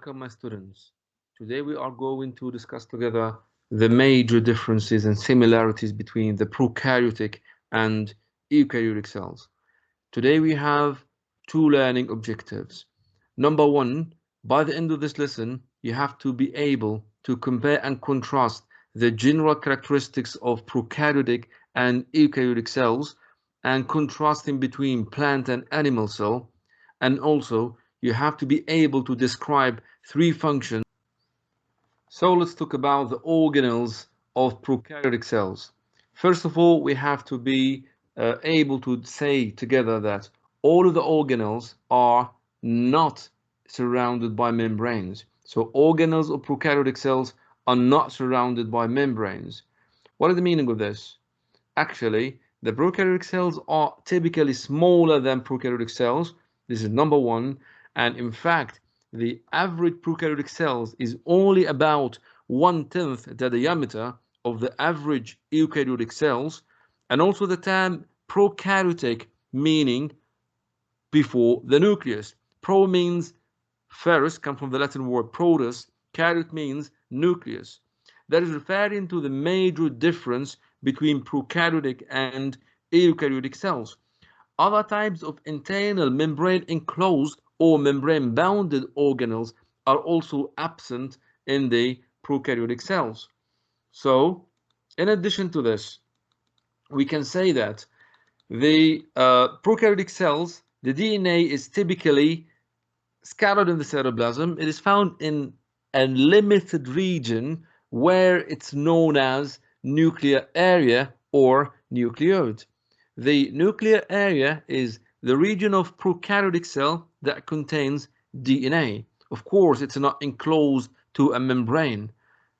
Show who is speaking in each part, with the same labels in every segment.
Speaker 1: Welcome, my students. Today we are going to discuss together the major differences and similarities between the prokaryotic and eukaryotic cells. Today we have two learning objectives. Number one, by the end of this lesson, you have to be able to compare and contrast the general characteristics of prokaryotic and eukaryotic cells and contrasting between plant and animal cell. And also, you have to be able to describe three functions. So let's talk about the organelles of prokaryotic cells. First of all, we have to be able to say together that all of the organelles are not surrounded by membranes. So organelles of prokaryotic cells are not surrounded by membranes. What is the meaning of this? Actually, the prokaryotic cells are typically smaller than prokaryotic cells. This is number one. And in fact, the average prokaryotic cells is only about 1/10 the diameter of the average eukaryotic cells. And also the term prokaryotic meaning before the nucleus. Pro means first, come from the Latin word protus. Karyot means nucleus. That is referring to the major difference between prokaryotic and eukaryotic cells. Other types of internal membrane enclosed or membrane bounded organelles are also absent in the prokaryotic cells. So, in addition to this, we can say that the prokaryotic cells, the DNA is typically scattered in the cytoplasm. It is found in a limited region where it's known as nuclear area or nucleode. The nuclear area is the region of prokaryotic cell that contains DNA. Of course, it's not enclosed to a membrane.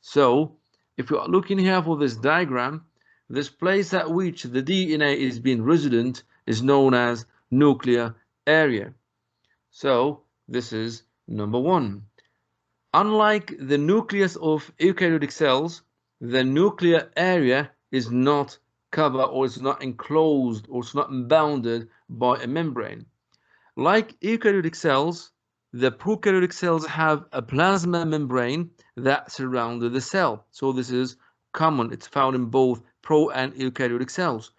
Speaker 1: So, if you are looking here for this diagram, this place at which the DNA is being resident is known as nuclear area. So, this is number one. Unlike the nucleus of eukaryotic cells, the nuclear area is not covered or it's not enclosed or it's not bounded by a membrane. Like eukaryotic cells, the prokaryotic cells have a plasma membrane that surrounds the cell. So this is common. It's found in both pro and eukaryotic cells.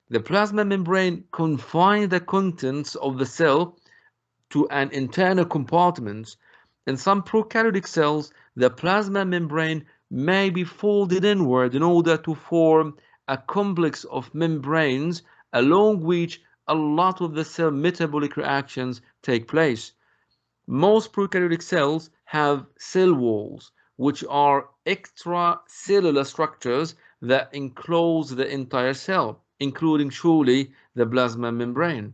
Speaker 1: The plasma membrane confines the contents of the cell to an internal compartment. In some prokaryotic cells, the plasma membrane may be folded inward in order to form a complex of membranes along which a lot of the cell metabolic reactions take place. Most prokaryotic cells have cell walls, which are extracellular structures that enclose the entire cell, including surely the plasma membrane.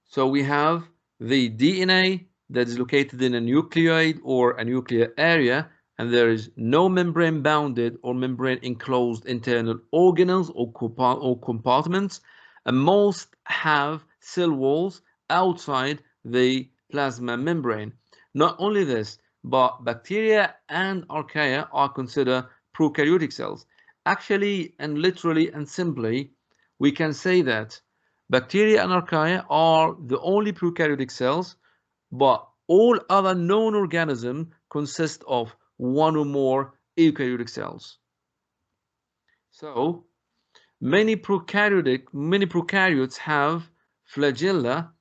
Speaker 1: So we have the DNA that is located in a nucleoid or a nuclear area, and there is no membrane bounded or membrane enclosed internal organelles or compartments, and most have cell walls outside the plasma membrane. Not only this, but bacteria and archaea are considered prokaryotic cells. Actually and literally and simply, we can say that bacteria and archaea are the only prokaryotic cells, but all other known organisms consist of one or more eukaryotic cells. So, many prokaryotes have flagella.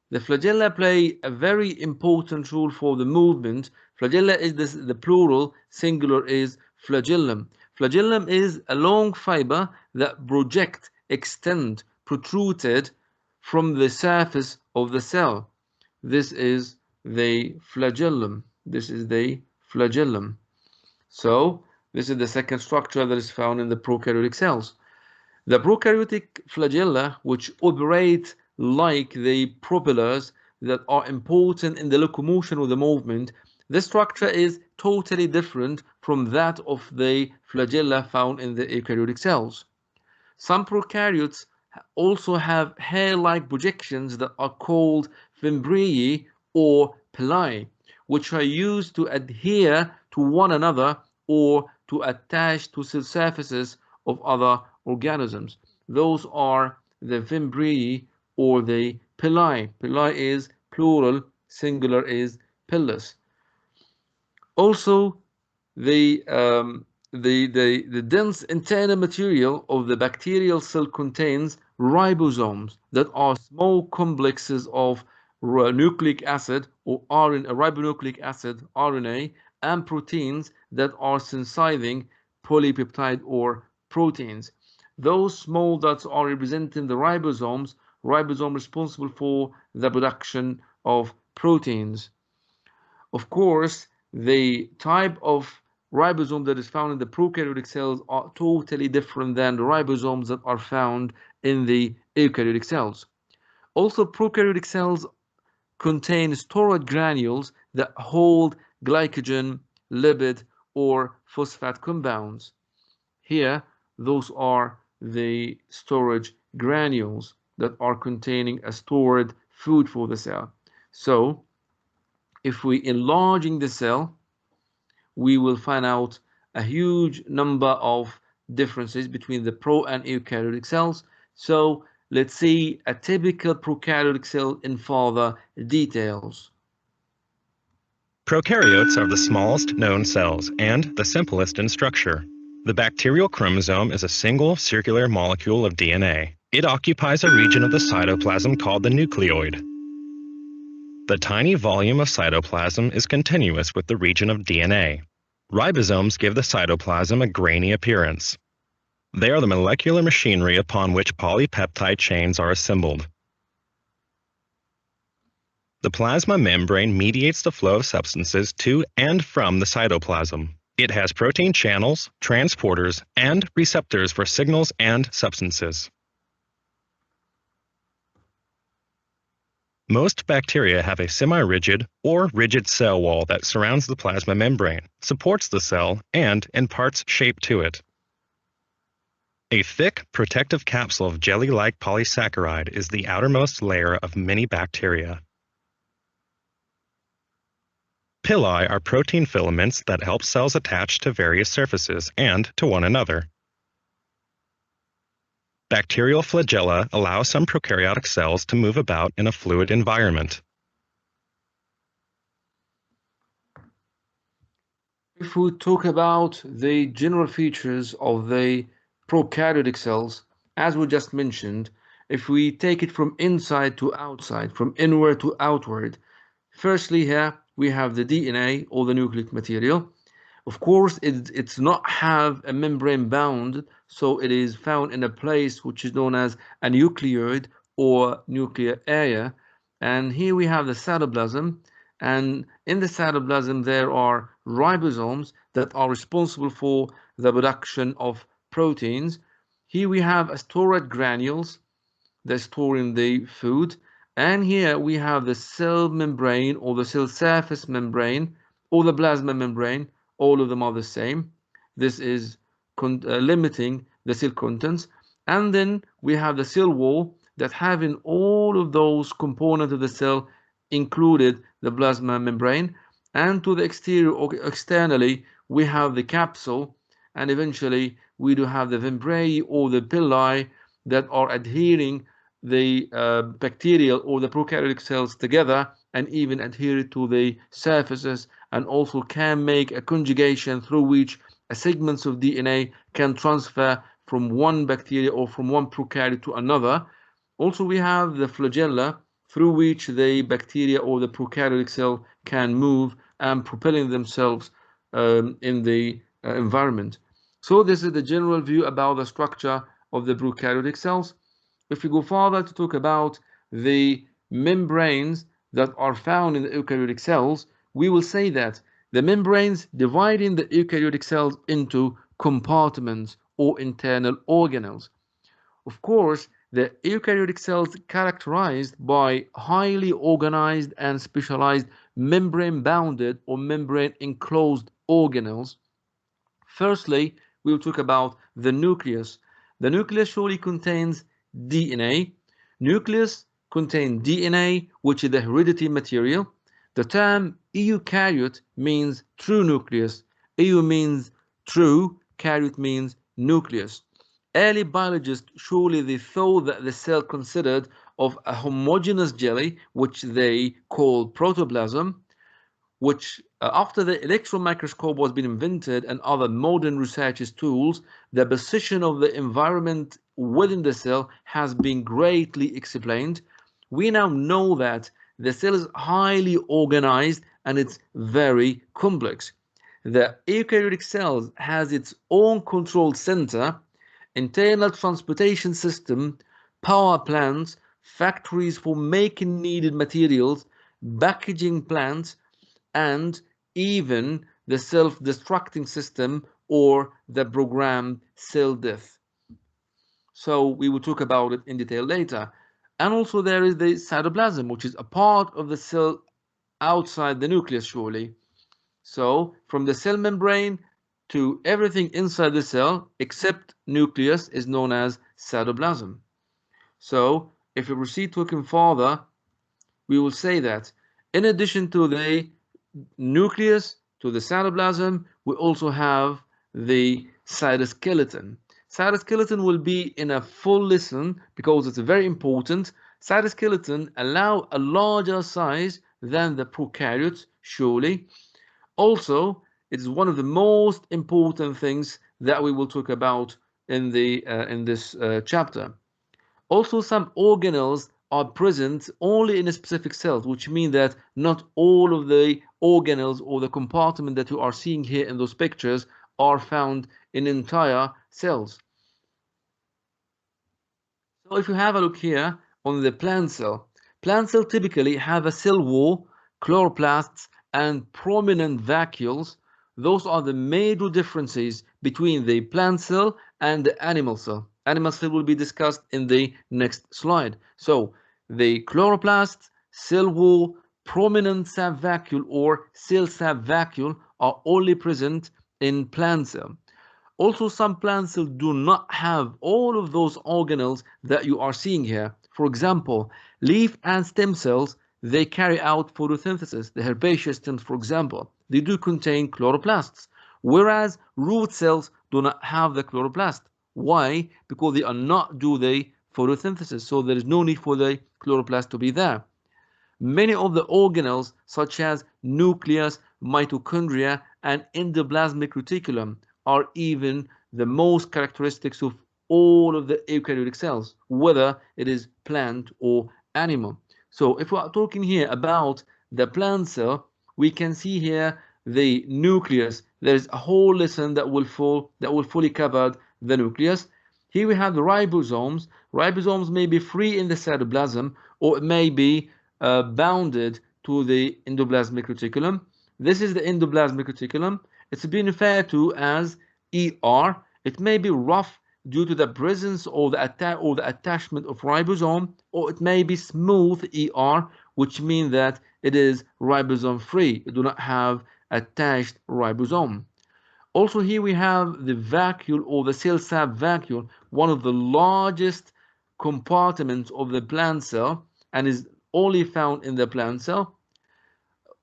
Speaker 1: The flagella play a very important role for the movement. Flagella is the plural, singular is flagellum. Flagellum is a long fiber that project, extend, protruded from the surface of the cell. This is the flagellum. This is the flagellum. So, this is the second structure that is found in the prokaryotic cells. The prokaryotic flagella, which operate like the propellers that are important in the locomotion of the movement, this structure is totally different from that of the flagella found in the eukaryotic cells. Some prokaryotes also have hair-like projections that are called fimbriae or pilae, which are used to adhere to one another or to attach to cell surfaces of other organisms. Those are the fimbriae or the pilae. Pilae is plural singular is pilus. Also, the, um, the dense internal material of the bacterial cell contains ribosomes that are small complexes of nucleic acid or RNA, ribonucleic acid, RNA, and proteins that are synthesizing polypeptide or proteins. Those small dots are representing the ribosomes, ribosome responsible for the production of proteins. Of course, the type of ribosome that is found in the prokaryotic cells are totally different than the ribosomes that are found in the eukaryotic cells. Also, prokaryotic cells contain storage granules that hold glycogen, lipid, or phosphate compounds. Here, those are the storage granules that are containing a stored food for the cell. So, if we enlarging the cell, we will find out a huge number of differences between the pro and eukaryotic cells. So let's see a typical prokaryotic cell in further details.
Speaker 2: Prokaryotes are the smallest known cells and the simplest in structure. The bacterial chromosome is a single circular molecule of DNA. It occupies a region of the cytoplasm called the nucleoid. The tiny volume of cytoplasm is continuous with the region of DNA. Ribosomes give the cytoplasm a grainy appearance. They are the molecular machinery upon which polypeptide chains are assembled. The plasma membrane mediates the flow of substances to and from the cytoplasm. It has protein channels, transporters, and receptors for signals and substances. Most bacteria have a semi-rigid or rigid cell wall that surrounds the plasma membrane, supports the cell, and imparts shape to it. A thick, protective capsule of jelly-like polysaccharide is the outermost layer of many bacteria. Pili are protein filaments that help cells attach to various surfaces and to one another. Bacterial flagella allow some prokaryotic cells to move about in a fluid environment.
Speaker 1: If we talk about the general features of the prokaryotic cells, as we just mentioned, if we take it from inside to outside, from inward to outward, firstly here we have the DNA or the nucleic material. Of course, it's not have a membrane bound, so it is found in a place which is known as a nucleoid or nuclear area. And here we have the cytoplasm, and in the cytoplasm there are ribosomes that are responsible for the production of proteins. Here we have a storage granules that store in the food, and here we have the cell membrane or the cell surface membrane or the plasma membrane. All of them are the same. This is limiting the cell contents. And then we have the cell wall that having all of those components of the cell included the plasma membrane. And to the exterior or externally, we have the capsule. And eventually, we do have the membrane or the pili that are adhering the bacterial or the prokaryotic cells together and even adhere to the surfaces, and also can make a conjugation through which a segments of DNA can transfer from one bacteria or from one prokaryote to another. Also, we have the flagella through which the bacteria or the prokaryotic cell can move and propelling themselves in the environment. So this is the general view about the structure of the prokaryotic cells. If we go further to talk about the membranes that are found in the eukaryotic cells, we will say that the membranes dividing the eukaryotic cells into compartments or internal organelles. Of course, the eukaryotic cells characterized by highly organized and specialized membrane-bounded or membrane-enclosed organelles. Firstly, we will talk about the nucleus. The nucleus surely contains DNA. Nucleus contains DNA, which is the hereditary material. The term eukaryote means true nucleus. Eu means true, karyote means nucleus. Early biologists surely they thought that the cell consisted of a homogeneous jelly, which they called protoplasm, which after the electron microscope was being invented and other modern research tools, the position of the environment within the cell has been greatly explained. We now know that the cell is highly organized and it's very complex. The eukaryotic cell has its own control center, internal transportation system, power plants, factories for making needed materials, packaging plants, and even the self-destructing system or the programmed cell death. So we will talk about it in detail later. And also there is the cytoplasm, which is a part of the cell outside the nucleus surely. So from the cell membrane to everything inside the cell except nucleus is known as cytoplasm. So if we proceed talking further, we will say that in addition to the nucleus, to the cytoplasm, we also have the cytoskeleton. Cytoskeleton will be in a full lesson because it's very important. Cytoskeleton allow a larger size than the prokaryotes, surely. Also, it is one of the most important things that we will talk about in this chapter. Also, some organelles are present only in a specific cells, which means that not all of the organelles or the compartment that you are seeing here in those pictures are found in entire cells. So if you have a look here on the plant cell typically have a cell wall, chloroplasts, and prominent vacuoles. Those are the major differences between the plant cell and the animal cell. Animal cell will be discussed in the next slide. So the chloroplasts, cell wall, prominent subvacuole or cell subvacuole are only present in plant cell. Also, some plant cells do not have all of those organelles that you are seeing here. For example, leaf and stem cells, they carry out photosynthesis. The herbaceous stems, for example, they do contain chloroplasts, whereas root cells do not have the chloroplast. Why? Because they are not do the photosynthesis, so there is no need for the chloroplast to be there. Many of the organelles, such as nucleus, mitochondria, and endoplasmic reticulum, are even the most characteristics of all of the eukaryotic cells, whether it is plant or animal. So if we are talking here about the plant cell, we can see here the nucleus. There is a whole lesson that will fully cover the nucleus. Here we have the ribosomes. Ribosomes may be free in the cytoplasm or it may be bounded to the endoplasmic reticulum. This is the endoplasmic reticulum. It's been referred to as ER. It may be rough due to the presence or the attachment of ribosome, or it may be smooth ER, which means that it is ribosome free. It do not have attached ribosome. Also here we have the vacuole or the cell subvacuole, one of the largest compartments of the plant cell and is only found in the plant cell.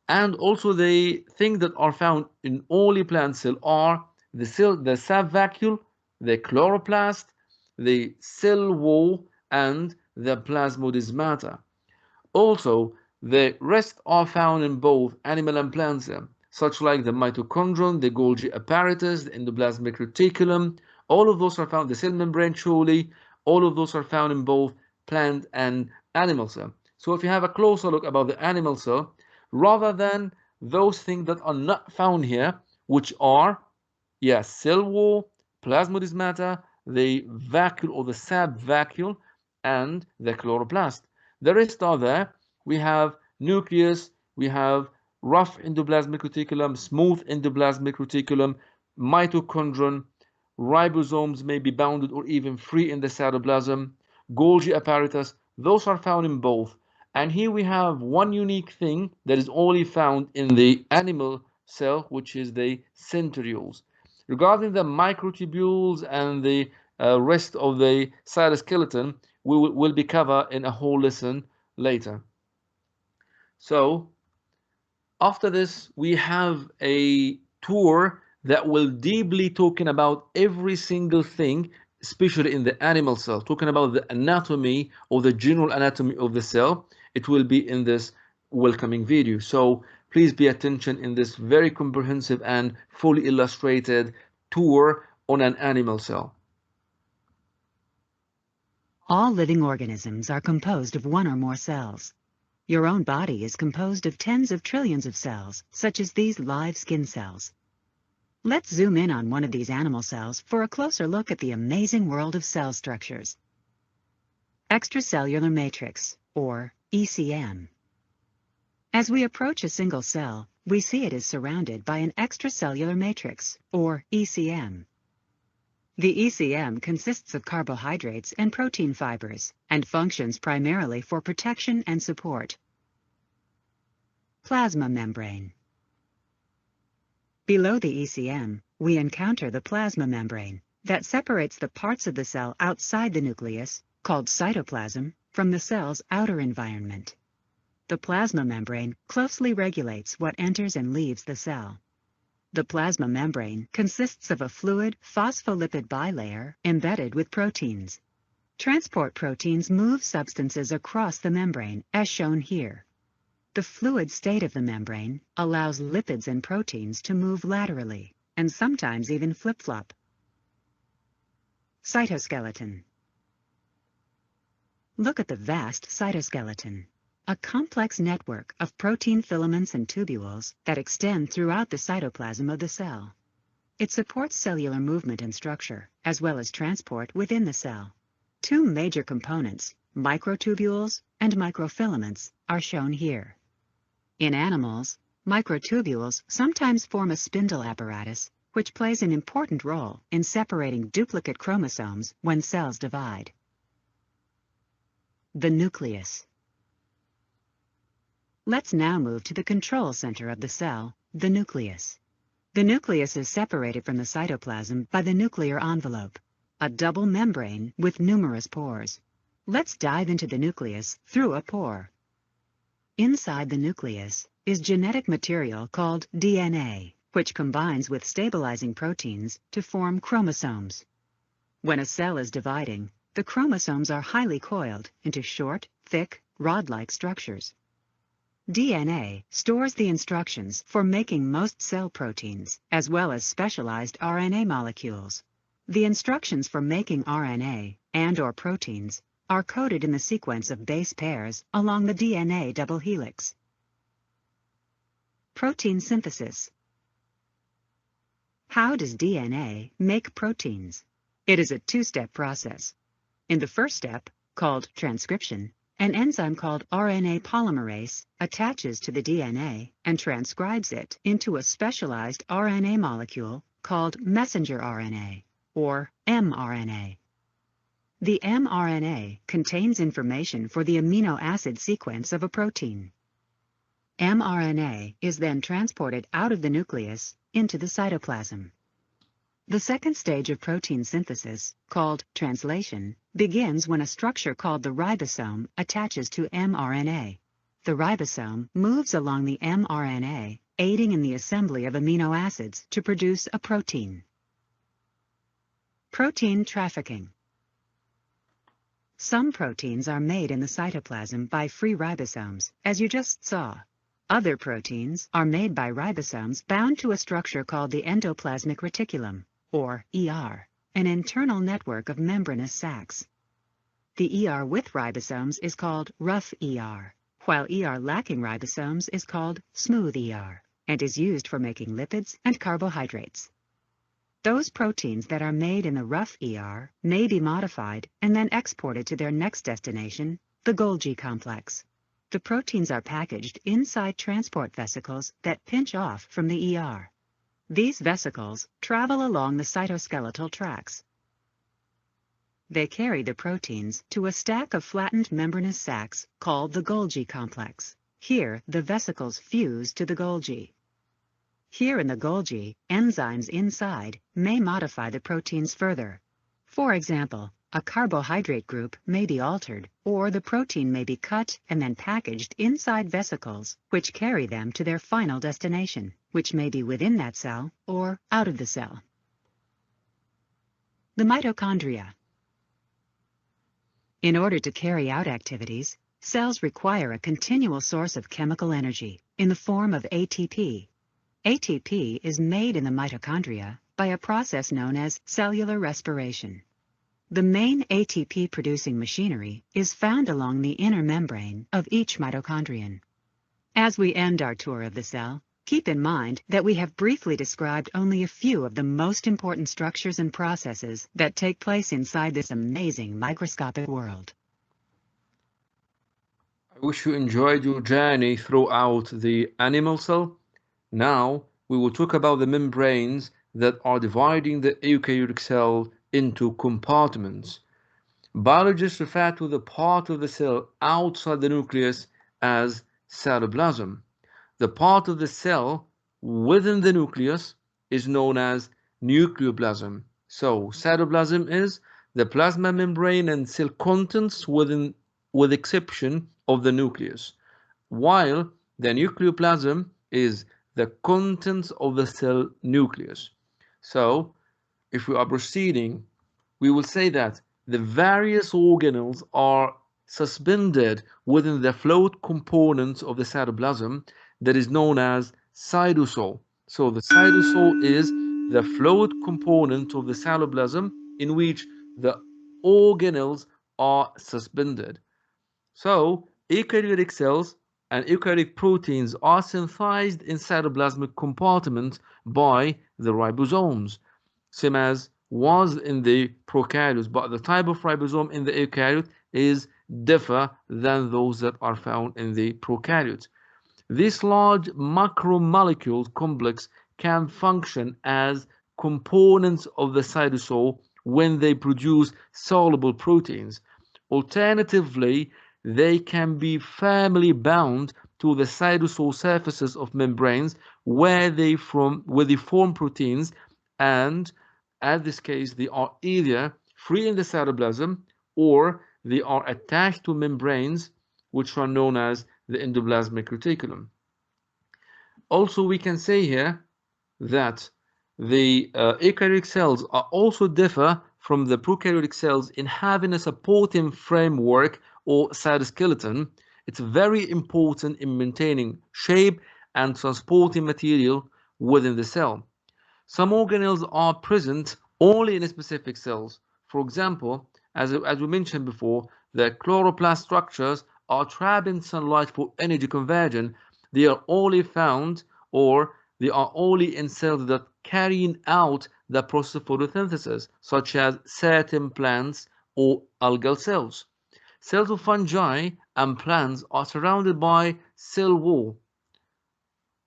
Speaker 1: And also the things that are found in only plant cell are the subvacuole, the chloroplast, the cell wall, and the plasmodesmata. Also, the rest are found in both animal and plant cell, such like the mitochondrion, the Golgi apparatus, the endoplasmic reticulum. All of those are found, the cell membrane surely, all of those are found in both plant and animal cell. So if you have a closer look about the animal cell, rather than those things that are not found here, which are, yes, cell wall, plasmodesmata, the vacuole or the subvacuole, and the chloroplast. The rest are there. We have nucleus, we have rough endoplasmic reticulum, smooth endoplasmic reticulum, mitochondrion, ribosomes may be bounded or even free in the cytoplasm, Golgi apparatus, those are found in both. And here we have one unique thing that is only found in the animal cell, which is the centrioles. Regarding the microtubules and the rest of the cytoskeleton, will be covered in a whole lesson later. So after this, we have a tour that will deeply talking about every single thing, especially in the animal cell, talking about the anatomy or the general anatomy of the cell, it will be in this welcoming video. So please pay attention in this very comprehensive and fully illustrated tour on an animal cell.
Speaker 3: All living organisms are composed of one or more cells. Your own body is composed of tens of trillions of cells, such as these live skin cells. Let's zoom in on one of these animal cells for a closer look at the amazing world of cell structures. Extracellular matrix, or ECM. As we approach a single cell, we see it is surrounded by an extracellular matrix, or ECM. The ECM consists of carbohydrates and protein fibers and functions primarily for protection and support. Plasma membrane. Below the ECM, we encounter the plasma membrane that separates the parts of the cell outside the nucleus, called cytoplasm, from the cell's outer environment. The plasma membrane closely regulates what enters and leaves the cell. The plasma membrane consists of a fluid phospholipid bilayer embedded with proteins. Transport proteins move substances across the membrane, as shown here. The fluid state of the membrane allows lipids and proteins to move laterally, and sometimes even flip-flop. Cytoskeleton. Look at the vast cytoskeleton, a complex network of protein filaments and tubules that extend throughout the cytoplasm of the cell. It supports cellular movement and structure, as well as transport within the cell. Two major components, microtubules and microfilaments, are shown here. In animals, microtubules sometimes form a spindle apparatus, which plays an important role in separating duplicate chromosomes when cells divide. The nucleus. Let's now move to the control center of the cell, the nucleus. The nucleus is separated from the cytoplasm by the nuclear envelope, a double membrane with numerous pores. Let's dive into the nucleus through a pore. Inside the nucleus is genetic material called DNA, which combines with stabilizing proteins to form chromosomes. When a cell is dividing, the chromosomes are highly coiled into short, thick, rod-like structures. DNA stores the instructions for making most cell proteins, as well as specialized RNA molecules. The instructions for making RNA and/or proteins are coded in the sequence of base pairs along the DNA double helix. Protein synthesis. How does DNA make proteins? It is a two-step process. In the first step, called transcription, an enzyme called RNA polymerase attaches to the DNA and transcribes it into a specialized RNA molecule called messenger RNA, or mRNA. The mRNA contains information for the amino acid sequence of a protein. mRNA is then transported out of the nucleus into the cytoplasm. The second stage of protein synthesis, called translation, begins when a structure called the ribosome attaches to mRNA. The ribosome moves along the mRNA, aiding in the assembly of amino acids to produce a protein. Protein trafficking. Some proteins are made in the cytoplasm by free ribosomes, as you just saw. Other proteins are made by ribosomes bound to a structure called the endoplasmic reticulum, or ER, an internal network of membranous sacs. The ER with ribosomes is called rough ER, while ER lacking ribosomes is called smooth ER, and is used for making lipids and carbohydrates. Those proteins that are made in the rough ER may be modified and then exported to their next destination, the Golgi complex. The proteins are packaged inside transport vesicles that pinch off from the ER. These vesicles travel along the cytoskeletal tracts. They carry the proteins to a stack of flattened membranous sacs called the Golgi complex. Here, the vesicles fuse to the Golgi. Here in the Golgi, enzymes inside may modify the proteins further. For example, a carbohydrate group may be altered, or the protein may be cut and then packaged inside vesicles, which carry them to their final destination, which may be within that cell or out of the cell. the mitochondria. In order to carry out activities, cells require a continual source of chemical energy in the form of ATP. ATP is made in the mitochondria by a process known as cellular respiration. The main ATP-producing machinery is found along the inner membrane of each mitochondrion. As we end our tour of the cell, keep in mind that we have briefly described only a few of the most important structures and processes that take place inside this amazing microscopic world.
Speaker 1: I wish you enjoyed your journey throughout the animal cell. Now we will talk about the membranes that are dividing the eukaryotic cell into compartments. Biologists refer to the part of the cell outside the nucleus as cytoplasm. The part of the cell within the nucleus is known as nucleoplasm. So cytoplasm is the plasma membrane and cell contents with exception of the nucleus, while the nucleoplasm is the contents of the cell nucleus. So if we are proceeding, we will say that the various organelles are suspended within the float components of the cytoplasm that is known as cytosol. So the cytosol is the float component of the cytoplasm in which the organelles are suspended. So eukaryotic cells and eukaryotic proteins are synthesized in cytoplasmic compartments by the ribosomes, same as was in the prokaryotes, but the type of ribosome in the eukaryote is different than those that are found in the prokaryotes. This large macromolecule complex can function as components of the cytosol when they produce soluble proteins. Alternatively, they can be firmly bound to the cytosol surfaces of membranes where they form proteins, and in this case they are either free in the cytoplasm or they are attached to membranes which are known as the endoplasmic reticulum. Also, we can say here that the eukaryotic cells are also differ from the prokaryotic cells in having a supporting framework or cytoskeleton. It's very important in maintaining shape and transporting material within the cell. Some organelles are present only in specific cells. For example, as we mentioned before, the chloroplast structures are trapping sunlight for energy conversion. They are only found, or they are only in cells that carrying out the process of photosynthesis, such as certain plants or algal cells. Cells of fungi and plants are surrounded by cell wall.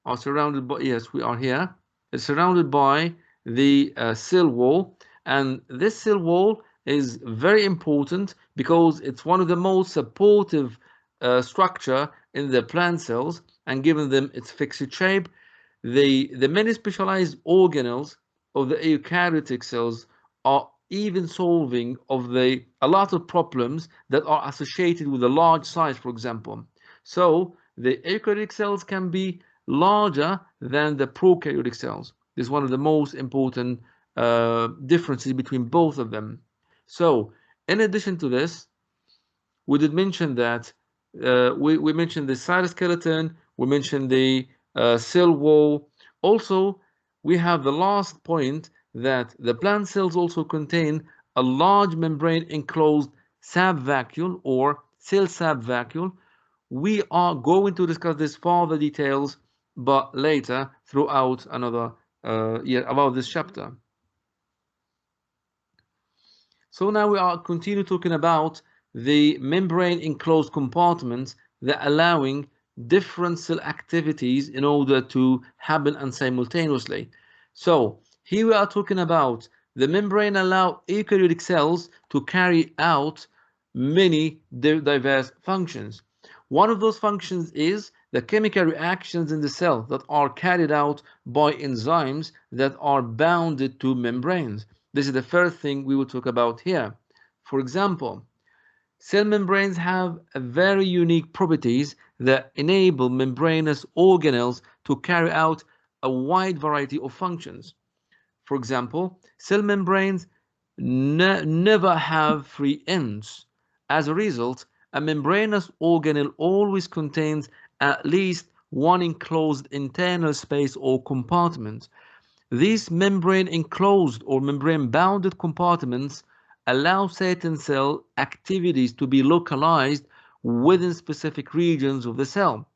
Speaker 1: Yes, we are here. It's surrounded by the cell wall, and this cell wall is very important because it's one of the most supportive structure in the plant cells and giving them its fixed shape. The many specialized organelles of the eukaryotic cells are even solving a lot of problems that are associated with a large size, for example. So the eukaryotic cells can be larger than the prokaryotic cells. This is one of the most important differences between both of them. So in addition to this, we did mention that we mentioned the cytoskeleton, we mentioned the cell wall. Also, we have the last point that the plant cells also contain a large membrane enclosed subvacuole or cell subvacuole. We are going to discuss this further details, but later throughout another about this chapter. So now we are continue talking about the membrane enclosed compartments that allowing different cell activities in order to happen and simultaneously. So here we are talking about the membrane allow eukaryotic cells to carry out many diverse functions. One of those functions is the chemical reactions in the cell that are carried out by enzymes that are bounded to membranes. This is the first thing we will talk about here. For example, cell membranes have a very unique properties that enable membranous organelles to carry out a wide variety of functions. For example, cell membranes never have free ends. As a result, a membranous organelle always contains at least one enclosed internal space or compartment. These membrane-enclosed or membrane-bounded compartments allow certain cell activities to be localized within specific regions of the cell.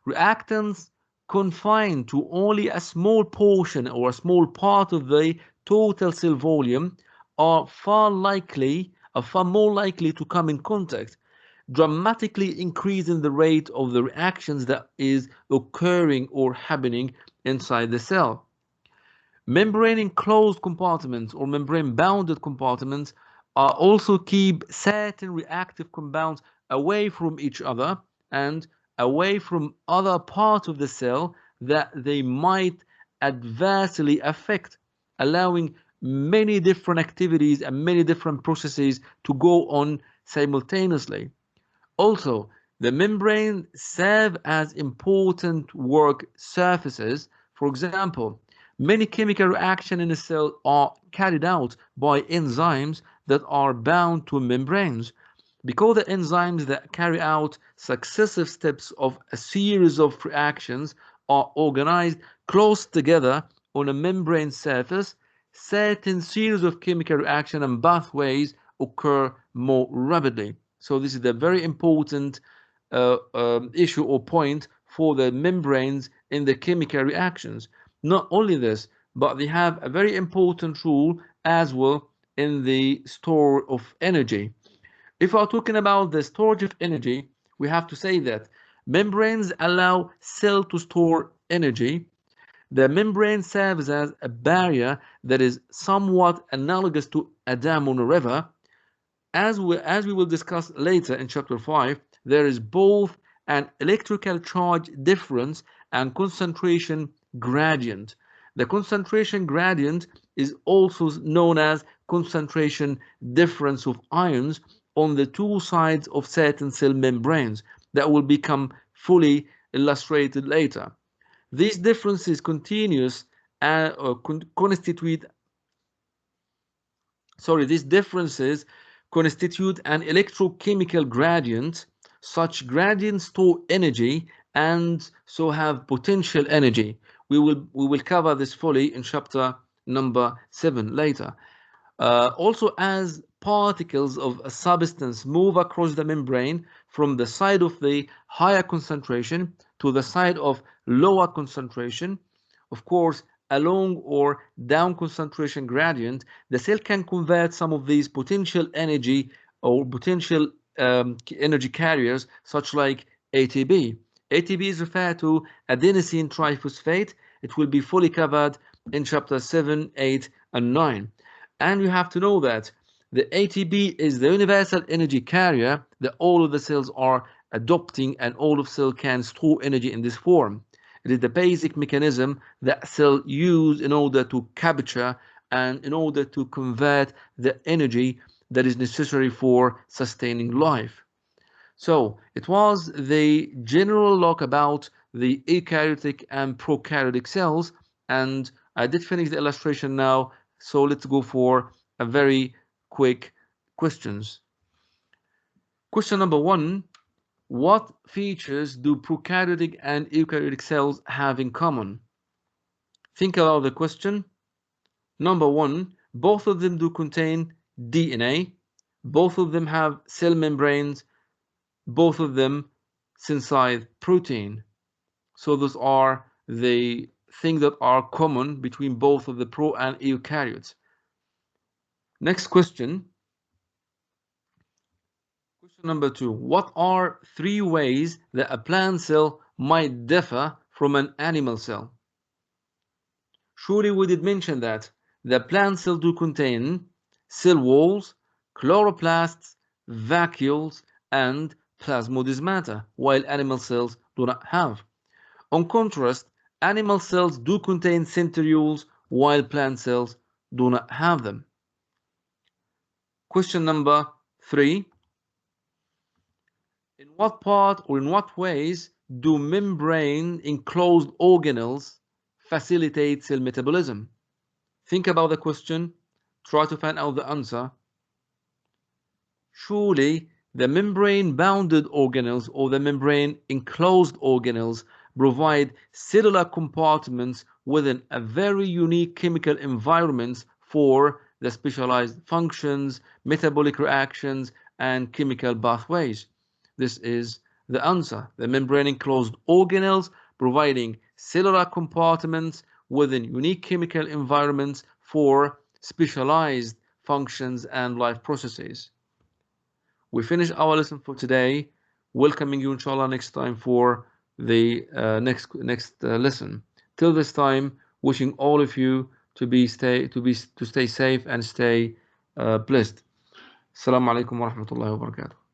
Speaker 1: Reactants confined to only a small portion or a small part of the total cell volume are far more likely to come in contact, dramatically increasing the rate of the reactions that is occurring or happening inside the cell. Membrane enclosed compartments or membrane bounded compartments are also keep certain reactive compounds away from each other and away from other parts of the cell that they might adversely affect, allowing many different activities and many different processes to go on simultaneously. Also, the membrane serve as important work surfaces. For example, many chemical reactions in a cell are carried out by enzymes that are bound to membranes. Because the enzymes that carry out successive steps of a series of reactions are organized close together on a membrane surface, certain series of chemical reaction and pathways occur more rapidly. So this is a very important issue or point for the membranes in the chemical reactions. Not only this, but they have a very important role as well in the store of energy. If we are talking about the storage of energy, we have to say that membranes allow cell to store energy. The membrane serves as a barrier that is somewhat analogous to a dam on a river. As we will discuss later in chapter 5, there is both an electrical charge difference and concentration gradient. The concentration gradient is also known as concentration difference of ions on the two sides of certain cell membranes that will become fully illustrated later. These differences these differences constitute an electrochemical gradient. Such gradients store energy and so have potential energy. We will cover this fully in chapter number 7 later. Also, as particles of a substance move across the membrane from the side of the higher concentration to the side of lower concentration, of course, along or down concentration gradient, the cell can convert some of these potential energy or potential energy carriers, such like ATP. ATP is referred to adenosine triphosphate. It will be fully covered in chapter 7, 8, and 9. And you have to know that the ATP is the universal energy carrier that all of the cells are adopting, and all of cell can store energy in this form. It is the basic mechanism that cell use in order to capture and in order to convert the energy that is necessary for sustaining life. So it was the general look about the eukaryotic and prokaryotic cells, and I did finish the illustration now. So let's go for a very quick questions. Question number 1. What features do prokaryotic and eukaryotic cells have in common? Think about the question. Number 1, both of them do contain DNA. Both of them have cell membranes. Both of them synthesize protein. So those are the things that are common between both of the pro and eukaryotes. Next question. Question number 2. What are 3 ways that a plant cell might differ from an animal cell? Surely we did mention that the plant cell do contain cell walls, chloroplasts, vacuoles, and plasmodesmata, while animal cells do not have. On contrast, animal cells do contain centrioles, while plant cells do not have them. Question number 3. In what part or in what ways do membrane-enclosed organelles facilitate cell metabolism? Think about the question. Try to find out the answer. Surely the membrane-bounded organelles or the membrane-enclosed organelles provide cellular compartments within a very unique chemical environments for the specialized functions, metabolic reactions, and chemical pathways. This is the answer. The membrane-enclosed organelles providing cellular compartments within unique chemical environments for specialized functions and life processes. We finish our lesson for today, welcoming you inshallah next time for the next lesson. Till this time, wishing all of you to stay safe and stay blessed. Assalamu alaikum wa rahmatullahi wa barakatuh.